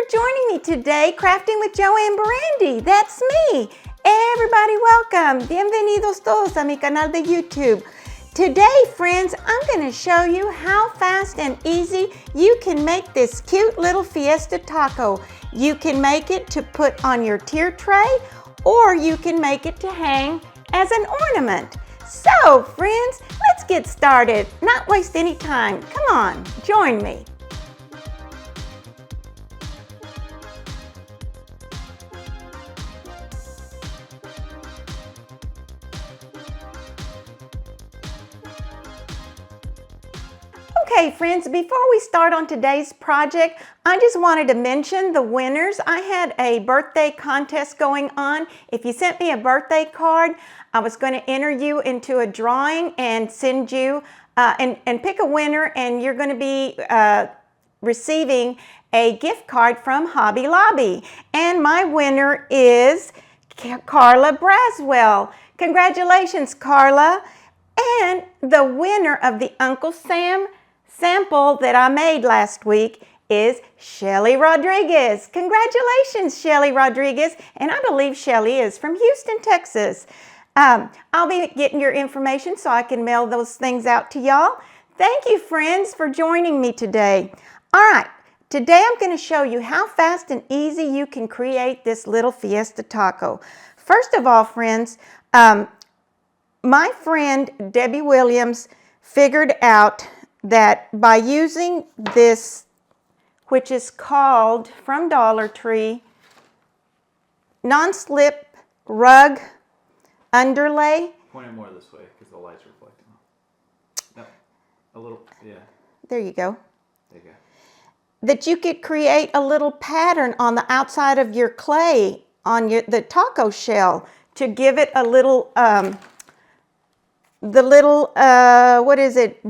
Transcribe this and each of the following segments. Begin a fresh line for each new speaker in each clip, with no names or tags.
for joining me today, Crafting with JoAnn Barrandey. That's me. Everybody welcome. Bienvenidos todos a mi canal de YouTube. Today, friends, I'm going to show you how fast and easy you can make this cute little fiesta taco. You can make it to put on your tier tray, or you can make it to hang as an ornament. So, friends, let's get started. Not waste any time. Come on, join me. Okay, friends, before we start on today's project, I just wanted to mention the winners. I had a birthday contest going on. If you sent me a birthday card, I was going to enter you into a drawing and send you and pick a winner, and you're going to be receiving a gift card from Hobby Lobby. And my winner is Carla Braswell. Congratulations, Carla. And the winner of the Uncle Sam sample that I made last week is Shelly Rodriguez. Congratulations, Shelly Rodriguez. And I believe Shelly is from Houston, Texas. I'll be getting your information so I can mail those things out to y'all. Thank you, friends, for joining me today. All right, today I'm going to show you how fast and easy you can create this little fiesta taco. First of all, friends, my friend Debbie Williams figured out that by using this, which is called, from Dollar Tree, non-slip rug underlay.
Point it more this way because the light's reflecting. No, a little, yeah.
There you go.
There you go.
That you could create a little pattern on the outside of your clay on the taco shell to give it a little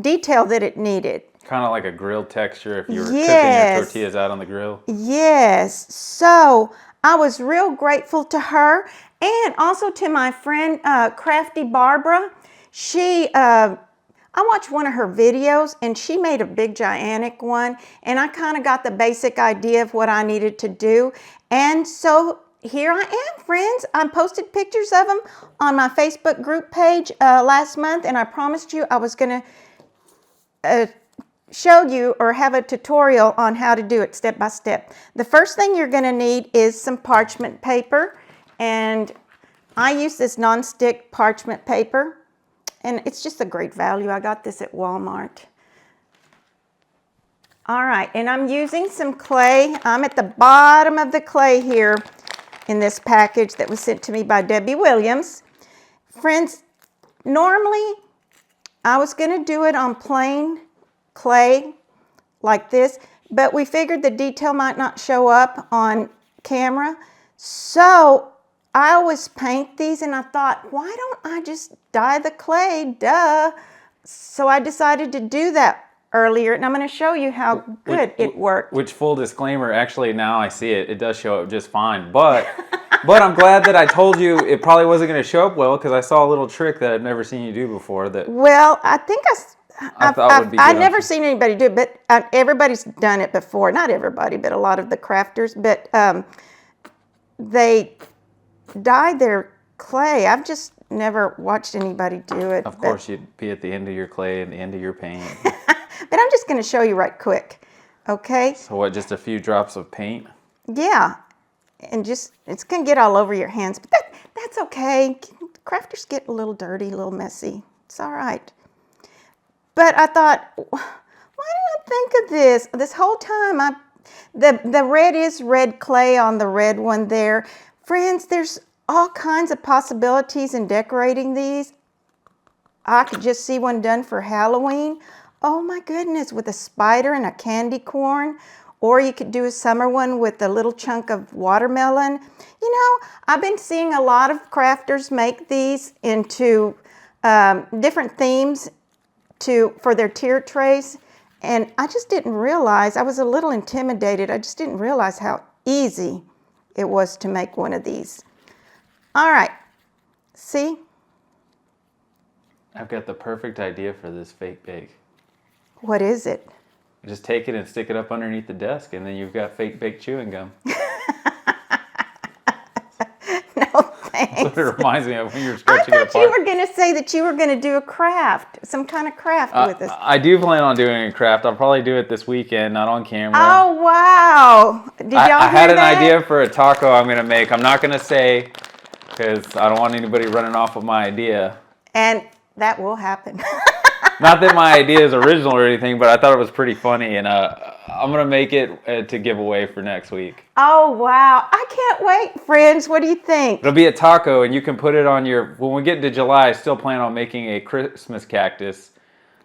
detail that it needed.
Kind of like a grilled texture if you were cooking your tortillas out on the grill.
Yes. So I was real grateful to her, and also to my friend Crafty Barbara. I watched one of her videos, and she made a big gigantic one, and I kind of got the basic idea of what I needed to do. And so here I am, friends. I posted pictures of them on my Facebook group page last month, and I promised you I was going to show you or have a tutorial on how to do it step by step. The first thing you're going to need is some parchment paper, and I use this non-stick parchment paper, and it's just a great value. I got this at Walmart. All right, and I'm using some clay. I'm at the bottom of the clay here in this package that was sent to me by Debbie Williams. Friends, normally I was going to do it on plain clay like this, but we figured the detail might not show up on camera. So I always paint these, and I thought, why don't I just dye the clay? Duh. So I decided to do that earlier, and I'm going to show you how good it worked.
Which, full disclaimer, actually now I see it, it does show up just fine. But I'm glad that I told you it probably wasn't going to show up well, because I saw a little trick that I'd never seen you do before.
Well, I think I've never seen anybody do it, but everybody's done it before. Not everybody, but a lot of the crafters. But they dye their clay. I've just never watched anybody do it.
Of course, you'd be at the end of your clay and the end of your paint.
But I'm just going to show you right quick, okay?
So what, just a few drops of paint?
Yeah, and it's going to get all over your hands, but that's okay. Crafters get a little dirty, a little messy. It's all right. But I thought, why didn't I think of this? This whole time, the red is red clay on the red one there. Friends, there's all kinds of possibilities in decorating these. I could just see one done for Halloween. Oh my goodness, with a spider and a candy corn. Or you could do a summer one with a little chunk of watermelon. You know, I've been seeing a lot of crafters make these into different themes for their tier trays. And I just didn't realize, I was a little intimidated. I just didn't realize how easy it was to make one of these. All right, see?
I've got the perfect idea for this fake bake.
What is it?
Just take it and stick it up underneath the desk, and then you've got fake baked chewing gum.
No, thanks.
That's what it reminds me of when you're
I
stretching it apart.
thought you were going to say that you were going to do a craft, some kind of craft with us.
I do plan on doing a craft. I'll probably do it this weekend, not on camera.
Oh, wow. Did y'all
I had
hear
an
that?
idea for a taco I'm going to make. I'm not going to say because I don't want anybody running off with my idea.
And that will happen.
Not that my idea is original or anything, but I thought it was pretty funny, and I'm going to make it to give away for next week.
Oh, wow. I can't wait, friends. What do you think?
It'll be a taco, and you can put it on your... When we get into July, I still plan on making a Christmas cactus.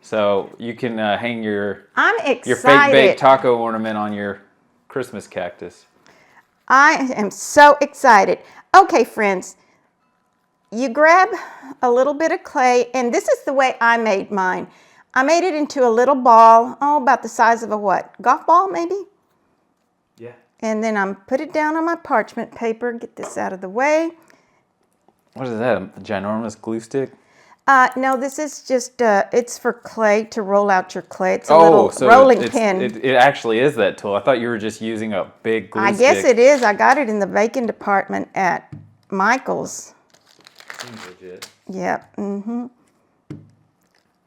So you can hang your fake baked taco ornament on your Christmas cactus.
I am so excited. Okay, friends. You grab a little bit of clay, and this is the way I made mine. I made it into a little ball, about the size of a what? Golf ball, maybe?
Yeah.
And then I'm put it down on my parchment paper. Get this out of the way.
What is that? A ginormous glue stick?
No, this is just, it's for clay, to roll out your clay. It's a little rolling pin.
It actually is that tool. I thought you were just using a big glue stick.
I guess it is. I got it in the baking department at Michael's.
Seems legit.
Yep. Mm-hmm.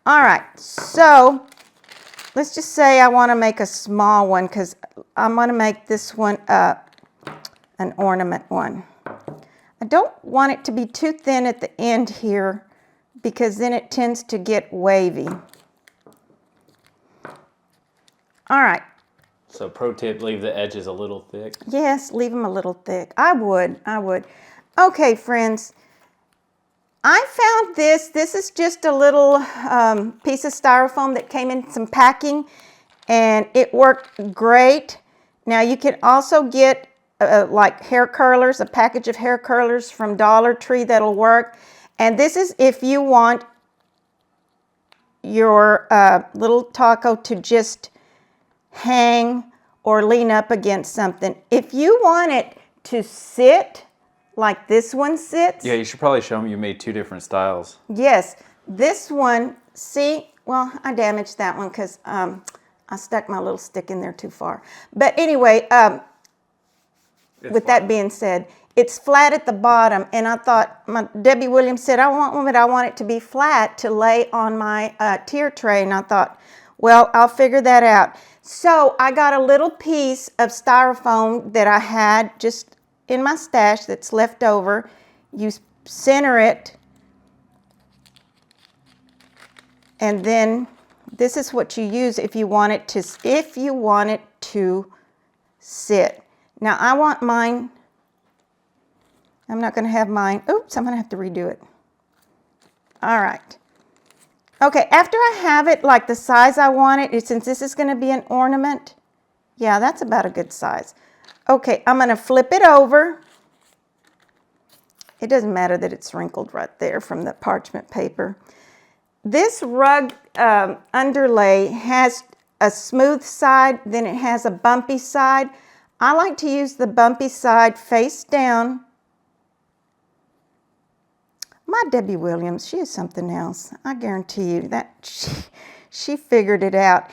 All right. So let's just say I want to make a small one because I'm going to make this one an ornament one. I don't want it to be too thin at the end here because then it tends to get wavy. All right.
So pro tip, leave the edges a little thick.
Yes, leave them a little thick. I would. Okay, friends. I found this. This is just a little piece of styrofoam that came in some packing, and it worked great. Now you can also get like hair curlers, a package of hair curlers from Dollar Tree that'll work. And this is if you want your little taco to just hang or lean up against something. If you want it to sit like this one sits.
Yeah, you should probably show them you made two different styles.
Yes, this one, see, well, I damaged that one because I stuck my little stick in there too far. But anyway, with that being said, it's flat at the bottom, and I thought, Debbie Williams said, I want it to be flat to lay on my tier tray, and I thought, well, I'll figure that out. So I got a little piece of styrofoam that I had just in my stash that's left over. You center it, and then this is what you use if you want it to sit. Now I want mine. I'm not going to have mine. Oops, I'm going to have to redo it. All right. Okay, after I have it like the size I want it, since this is going to be an ornament, yeah, that's about a good size. Okay, I'm going to flip it over. It doesn't matter that it's wrinkled right there from the parchment paper. This rug underlay has a smooth side, then it has a bumpy side. I like to use the bumpy side face down. My Debbie Williams, she is something else. I guarantee you that she figured it out.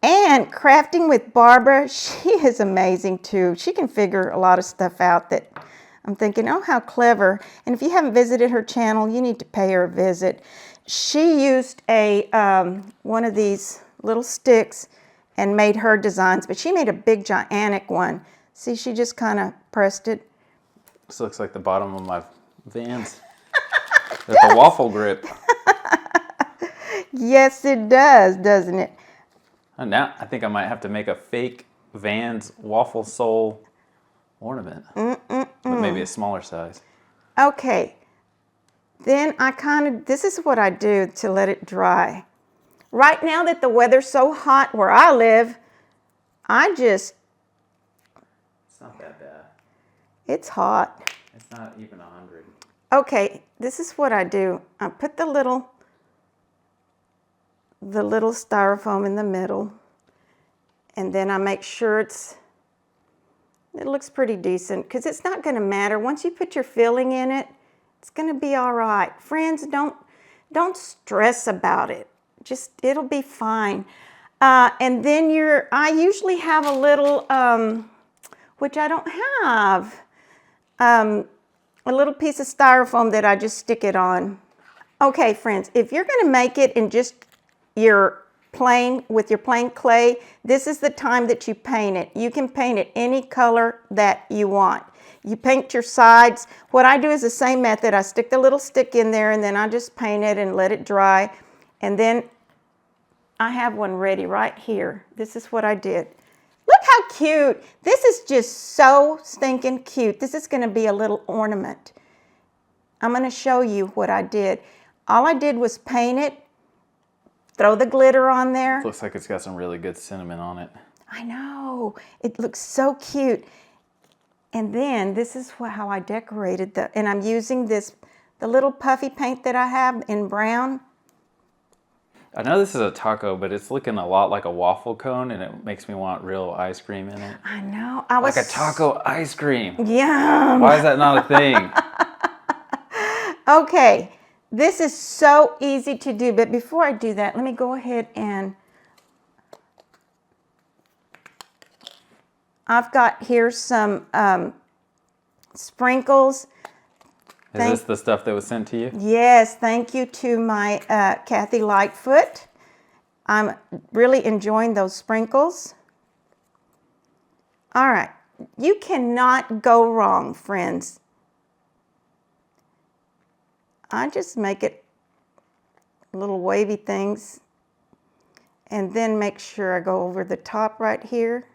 And crafting with Barbara, she is amazing too. She can figure a lot of stuff out that I'm thinking, oh, how clever. And if you haven't visited her channel, you need to pay her a visit. She used one of these little sticks and made her designs, but she made a big gigantic one. See, she just kind of pressed it.
This looks like the bottom of my Vans. With a waffle grip.
Yes, it does, doesn't it?
And now I think I might have to make a fake Vans waffle sole ornament. But maybe a smaller size.
Okay. Then this is what I do to let it dry. Right now that the weather's so hot where I live,
It's not that bad.
It's hot.
It's not even 100.
Okay, this is what I do. I put the little styrofoam in the middle, and then I make sure it looks pretty decent, because it's not going to matter. Once you put your filling in it, it's going to be all right. Friends, don't stress about it. It'll be fine. And then I usually have a little, which I don't have, a little piece of styrofoam that I just stick it on. Okay, friends, if you're going to make it in just with your plain clay, this is the time that you paint it. You can paint it any color that you want. You paint your sides. What I do is the same method. I stick the little stick in there and then I just paint it and let it dry. And then I have one ready right here. This is what I did. Look how cute. This is just so stinking cute. This is going to be a little ornament. I'm going to show you what I did. All I did was paint it, throw the glitter on there.
It looks like it's got some really good cinnamon on it.
I know. It looks so cute. And then this is how I decorated and I'm using the little puffy paint that I have in brown.
I know this is a taco, but it's looking a lot like a waffle cone, and it makes me want real ice cream in it.
I know.
Like a taco ice cream.
Yum.
Why is that not a thing?
Okay, this is so easy to do, but before I do that, let me go ahead and I've got here some sprinkles.
Is this the stuff that was sent to you?
Yes, thank you to my Kathy Lightfoot. I'm really enjoying those sprinkles. All right, you cannot go wrong, friends. I just make it little wavy things and then make sure I go over the top right here.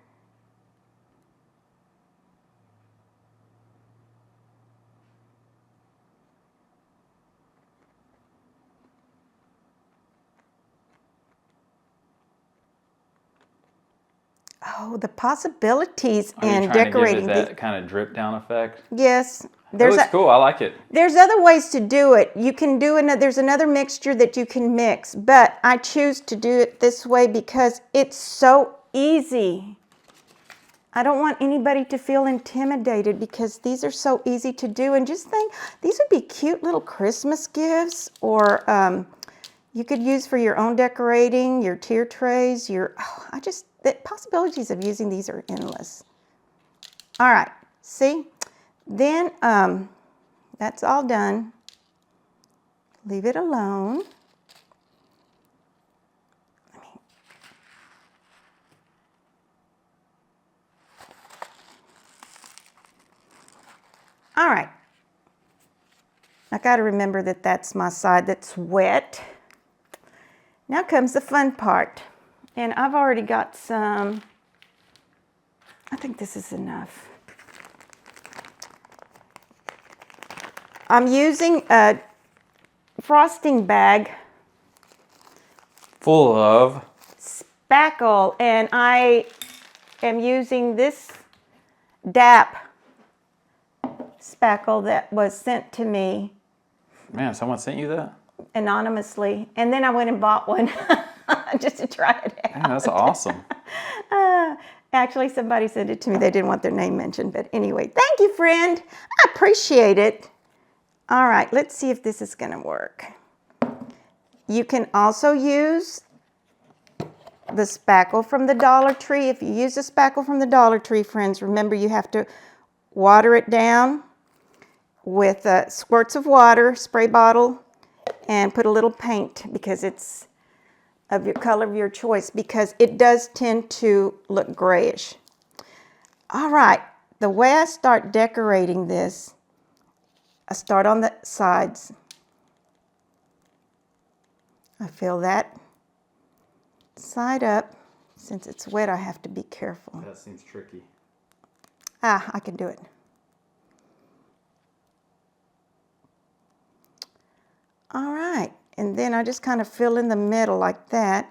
Oh, the possibilities in decorating.
To give it that kind of drip down effect?
Yes.
It looks cool. I like it.
There's other ways to do it. You can do there's another mixture that you can mix, but I choose to do it this way because it's so easy. I don't want anybody to feel intimidated because these are so easy to do. And just think, these would be cute little Christmas gifts, or you could use for your own decorating, your tier trays, the possibilities of using these are endless. All right, see? Then that's all done. Leave it alone. All right. I got to remember that that's my side that's wet. Now comes the fun part. And I've already got some, I think this is enough. I'm using a frosting bag.
Full of
spackle, and I am using this DAP spackle that was sent to me.
Man, someone sent you that?
Anonymously. And then I went and bought one just to try it out.
Man, that's awesome.
Actually, somebody sent it to me. They didn't want their name mentioned. But anyway, thank you, friend. I appreciate it. All right, let's see if this is going to work. You can also use the spackle from the Dollar Tree. If you use the spackle from the Dollar Tree, friends, remember you have to water it down with squirts of water, spray bottle, and put a little paint because it's of your color of your choice, because it does tend to look grayish. All right, the way I start decorating this, I start on the sides. I fill that side up. Since it's wet, I have to be careful.
That seems tricky.
I can do it. All right, and then I just kind of fill in the middle like that.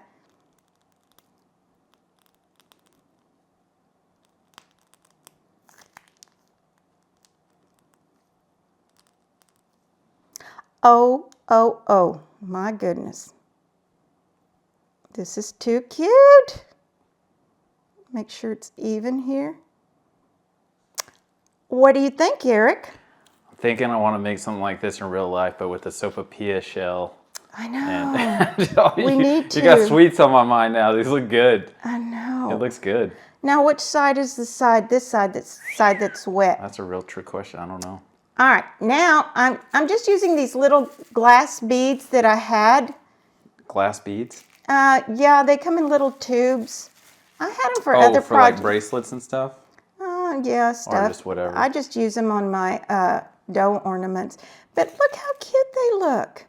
Oh, oh, oh, my goodness. This is too cute. Make sure it's even here. What do you think, Eric?
I'm thinking I want to make something like this in real life, but with a sopapilla shell.
I know.
And
we need to.
You got sweets on my mind now. These look good.
I know.
It looks good.
Now, which side is the side? This side that's wet.
That's a real trick question. I don't know.
All right. Now I'm just using these little glass beads that I had.
Glass beads?
Yeah, they come in little tubes. I had them for other
for like bracelets and stuff?
Yeah, stuff.
Or just whatever.
I just use them on my dough ornaments. But look how cute they look.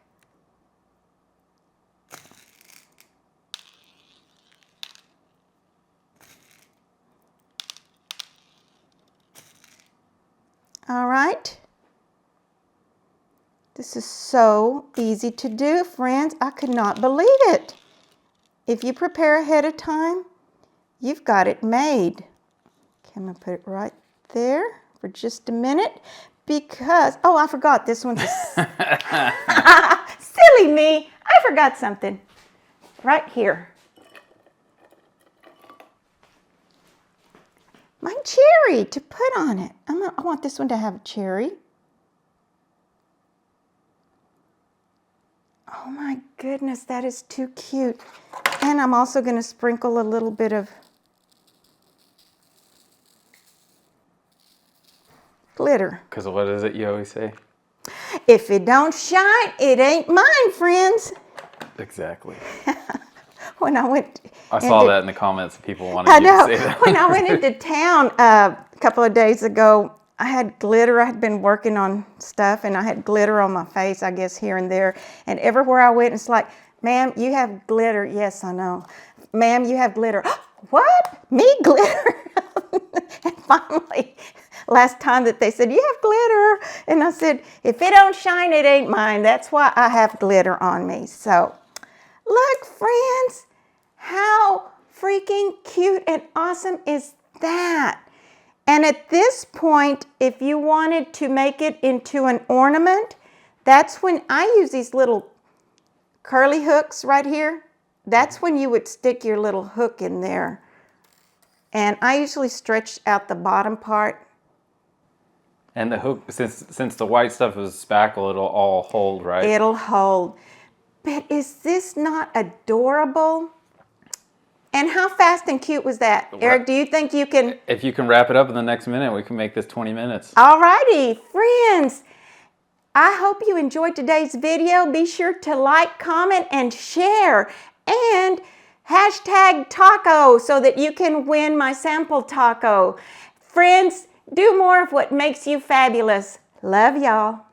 All right. This is so easy to do, friends. I could not believe it. If you prepare ahead of time, you've got it made. Okay, I'm going to put it right there for just a minute because, oh, I forgot this one's a silly me. I forgot something right here. My cherry to put on it. I want this one to have a cherry. Oh my goodness, that is too cute. And I'm also going to sprinkle a little bit of glitter.
Because what is it you always say?
If it don't shine, it ain't mine, friends.
Exactly.
When I went...
I saw that in the comments. People wanted you to say that.
When I went into town a couple of days ago, I had glitter. I had been working on stuff, and I had glitter on my face, I guess, here and there. And everywhere I went, it's like, ma'am, you have glitter. Yes, I know. Ma'am, you have glitter. What? Me glitter? And finally, last time that they said, you have glitter. And I said, if it don't shine, it ain't mine. That's why I have glitter on me. So, look, friends, how freaking cute and awesome is that? And at this point, if you wanted to make it into an ornament, that's when I use these little curly hooks right here. That's when you would stick your little hook in there. And I usually stretch out the bottom part.
And the hook, since the white stuff is spackle, it'll all hold, right?
It'll hold. But is this not adorable? And how fast and cute was that? Eric, do you think you can...
If you can wrap it up in the next minute, we can make this 20 minutes.
All righty, friends. I hope you enjoyed today's video. Be sure to like, comment, and share. And hashtag taco so that you can win my sample taco. Friends, do more of what makes you fabulous. Love y'all.